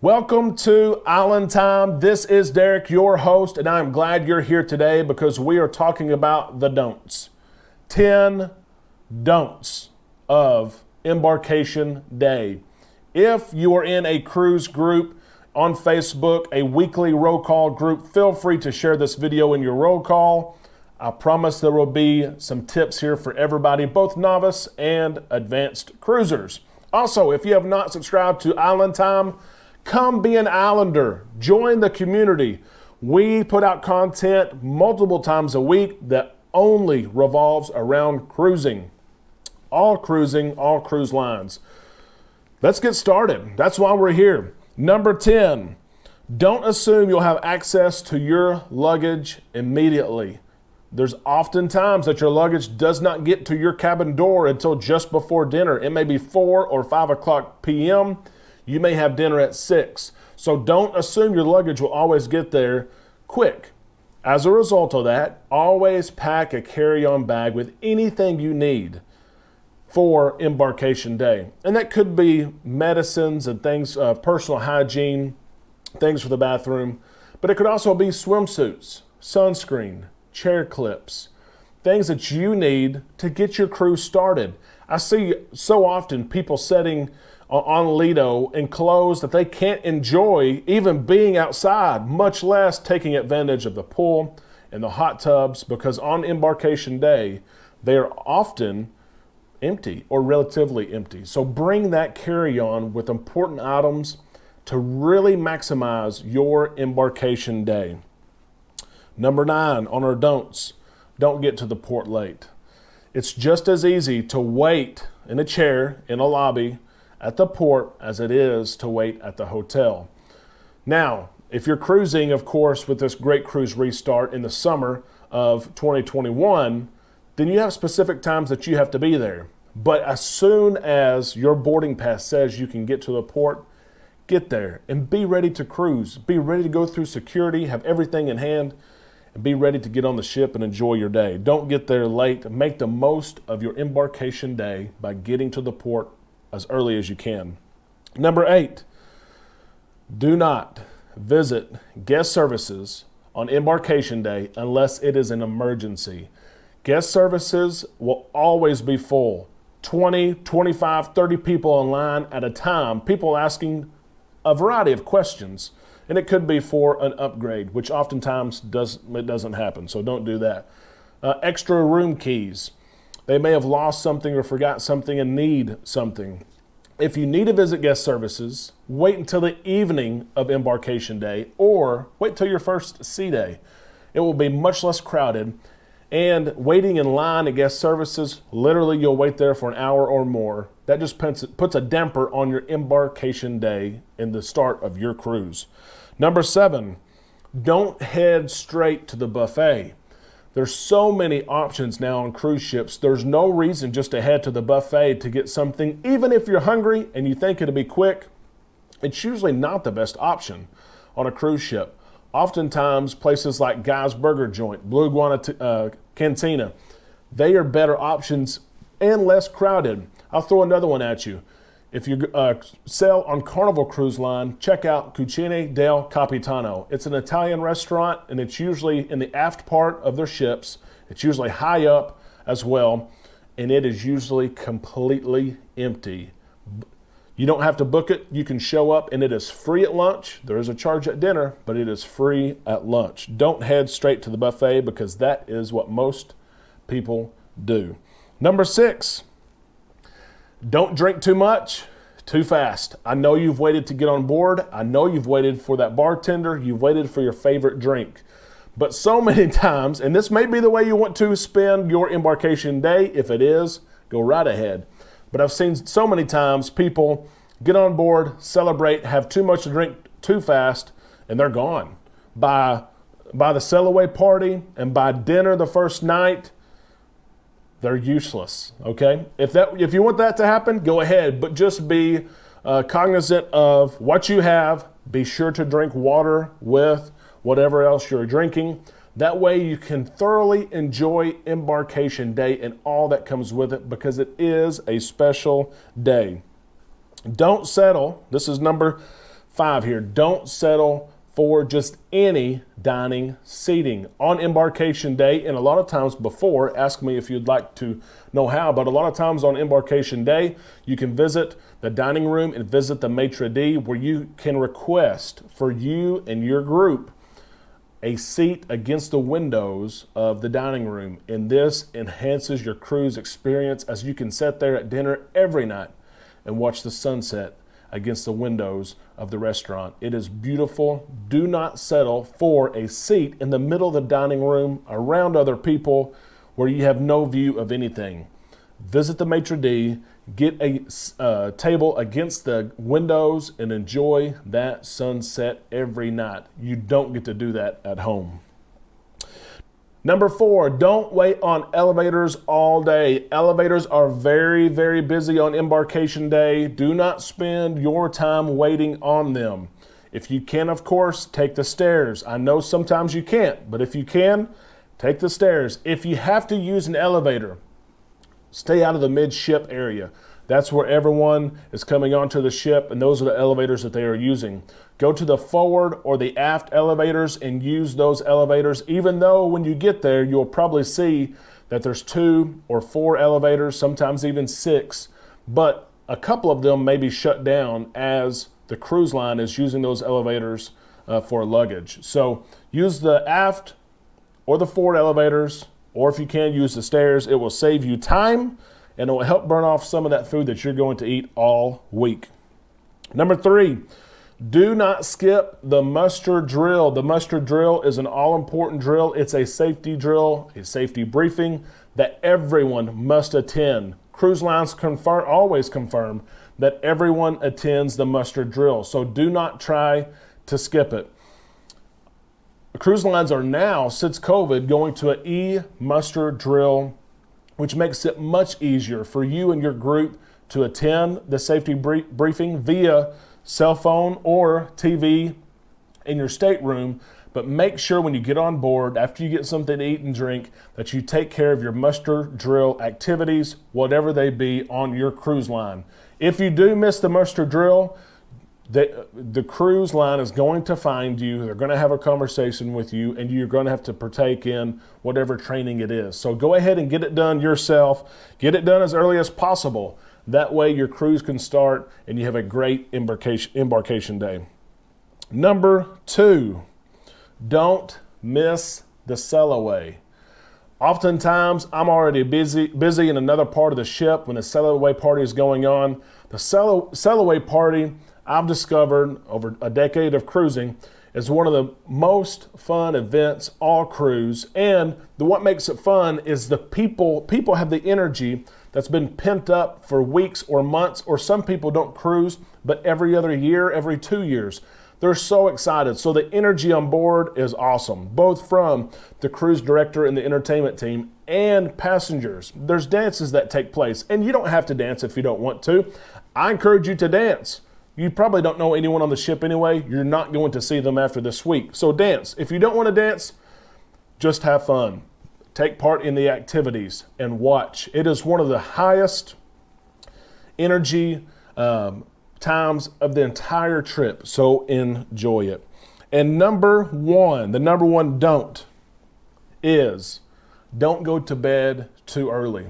Welcome to Island Time. This is Derek, your host, and I'm glad you're here today because we are talking about the don'ts. 10 don'ts of Embarkation Day. If you are in a cruise group on Facebook, a weekly roll call group, feel free to share this video in your roll call. I promise there will be some tips here for everybody, both novice and advanced cruisers. Also, if you have not subscribed to Island Time, come be an islander. Join the community. We put out content multiple times a week that only revolves around cruising. All cruising, all cruise lines. Let's get started. That's why we're here. Number 10, don't assume you'll have access to your luggage immediately. There's often times that your luggage does not get to your cabin door until just before dinner. It may be 4 or 5 o'clock p.m. You may have dinner at 6. So don't assume your luggage will always get there quick. As a result of that, always pack a carry-on bag with anything you need for Embarkation Day. And that could be medicines and things, personal hygiene, things for the bathroom. But it could also be swimsuits, sunscreen, chair clips, things that you need to get your cruise started. I see so often people setting on Lido in clothes that they can't enjoy even being outside, much less taking advantage of the pool and the hot tubs, because on Embarkation Day, they are often empty or relatively empty. So bring that carry-on with important items to really maximize your Embarkation Day. Number 9 on our don'ts, don't get to the port late. It's just as easy to wait in a chair in a lobby at the port as it is to wait at the hotel. Now, if you're cruising, of course, with this great cruise restart in the summer of 2021, then you have specific times that you have to be there. But as soon as your boarding pass says you can get to the port, get there and be ready to cruise. Be ready to go through security, have everything in hand, and be ready to get on the ship and enjoy your day. Don't get there late. Make the most of your Embarkation Day by getting to the port as early as you can. Number 8, do not visit guest services on Embarkation Day unless it is an emergency. Guest services will always be full. 20, 25, 30 people online at a time, people asking a variety of questions. And it could be for an upgrade, which oftentimes doesn't happen, so don't do that. Extra room keys. They may have lost something or forgot something and need something. If you need to visit guest services, wait until the evening of Embarkation Day or wait till your first sea day. It will be much less crowded. And waiting in line at guest services, literally you'll wait there for an hour or more. That just puts a damper on your Embarkation Day and the start of your cruise. Number 7, don't head straight to the buffet. There's so many options now on cruise ships. There's no reason just to head to the buffet to get something. Even if you're hungry and you think it'll be quick, it's usually not the best option on a cruise ship. Oftentimes, places like Guy's Burger Joint, Blue Iguana Cantina, they are better options and less crowded. I'll throw another one at you. If you sail on Carnival Cruise Line, check out Cucine del Capitano. It's an Italian restaurant, and it's usually in the aft part of their ships. It's usually high up as well, and it is usually completely empty. You don't have to book it. You can show up, and it is free at lunch. There is a charge at dinner, but it is free at lunch. Don't head straight to the buffet because that is what most people do. Number 6. Don't drink too much, too fast. I know you've waited to get on board. I know you've waited for that bartender. You've waited for your favorite drink. But so many times, and this may be the way you want to spend your Embarkation Day. If it is, go right ahead. But I've seen so many times people get on board, celebrate, have too much to drink too fast, and they're gone. By the sail-away party and by dinner the first night, they're useless, okay? If you want that to happen, go ahead, but just be cognizant of what you have. Be sure to drink water with whatever else you're drinking. That way you can thoroughly enjoy Embarkation Day and all that comes with it, because it is a special day. Don't settle. This is number 5 here. Don't settle for just any dining seating. On Embarkation Day, and a lot of times before, ask me if you'd like to know how, but a lot of times on Embarkation Day, you can visit the dining room and visit the maitre d' where you can request for you and your group a seat against the windows of the dining room. And this enhances your cruise experience as you can sit there at dinner every night and watch the sunset against the windows of the restaurant. It is beautiful. Do not settle for a seat in the middle of the dining room around other people where you have no view of anything. Visit the maitre d', get a table against the windows, and enjoy that sunset every night. You don't get to do that at home. Number 4, don't wait on elevators all day. Elevators are very, very busy on Embarkation Day. Do not spend your time waiting on them. If you can, of course, take the stairs. I know sometimes you can't, but if you can, take the stairs. If you have to use an elevator, stay out of the midship area. That's where everyone is coming onto the ship, and those are the elevators that they are using. Go to the forward or the aft elevators and use those elevators, even though when you get there, you'll probably see that there's 2 or 4 elevators, sometimes even 6, but a couple of them may be shut down as the cruise line is using those elevators for luggage. So use the aft or the forward elevators, or if you can, use the stairs. It will save you time, and it will help burn off some of that food that you're going to eat all week. Number 3, do not skip the muster drill. The muster drill is an all-important drill. It's a safety drill, a safety briefing that everyone must attend. Cruise lines always confirm that everyone attends the muster drill, so do not try to skip it. Cruise lines are now, since COVID, going to an e-muster drill, which makes it much easier for you and your group to attend the safety briefing via cell phone or TV in your stateroom. But make sure when you get on board, after you get something to eat and drink, that you take care of your muster drill activities, whatever they be, on your cruise line. If you do miss the muster drill, the cruise line is going to find you. They're going to have a conversation with you, and you're going to have to partake in whatever training it is. So go ahead and get it done yourself. Get it done as early as possible. That way your cruise can start and you have a great embarkation day. Number 2, don't miss the sail-away. Oftentimes, I'm already busy in another part of the ship when the sail-away party is going on. The sail-away party, I've discovered over a decade of cruising, is one of the most fun events all cruise. And what makes it fun is the people have the energy that's been pent up for weeks or months, or some people don't cruise, but every other year, every 2 years. They're so excited. So the energy on board is awesome, both from the cruise director and the entertainment team and passengers. There's dances that take place, and you don't have to dance if you don't want to. I encourage you to dance. You probably don't know anyone on the ship anyway. You're not going to see them after this week. So dance. If you don't want to dance, just have fun. Take part in the activities and watch. It is one of the highest energy times of the entire trip. So enjoy it. And the number one don't go to bed too early.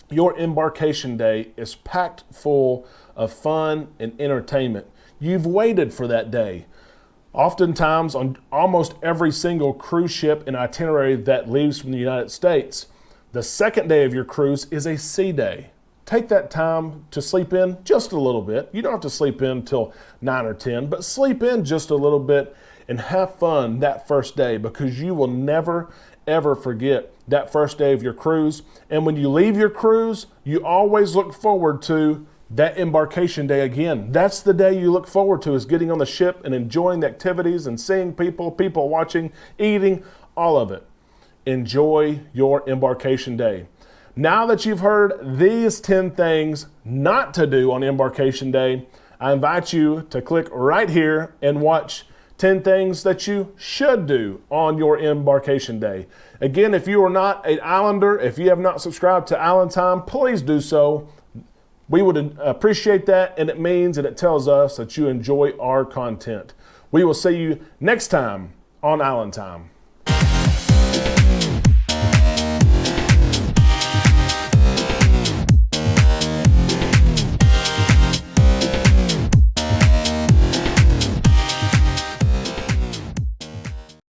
Your embarkation day is packed full of fun and entertainment. You've waited for that day. Oftentimes, on almost every single cruise ship and itinerary that leaves from the United States, the second day of your cruise is a sea day. Take that time to sleep in just a little bit. You don't have to sleep in till 9 or 10, but sleep in just a little bit and have fun that first day, because you will never, ever forget that first day of your cruise. And when you leave your cruise, you always look forward to that embarkation day again. That's the day you look forward to, is getting on the ship and enjoying the activities and seeing people watching, eating, all of it. Enjoy your embarkation day. Now that you've heard these 10 things not to do on embarkation day, I invite you to click right here and watch 10 things that you should do on your embarkation day. Again, if you are not an Islander, if you have not subscribed to Island Time, please do so. We would appreciate that, and it means and it tells us that you enjoy our content. We will see you next time on Island Time.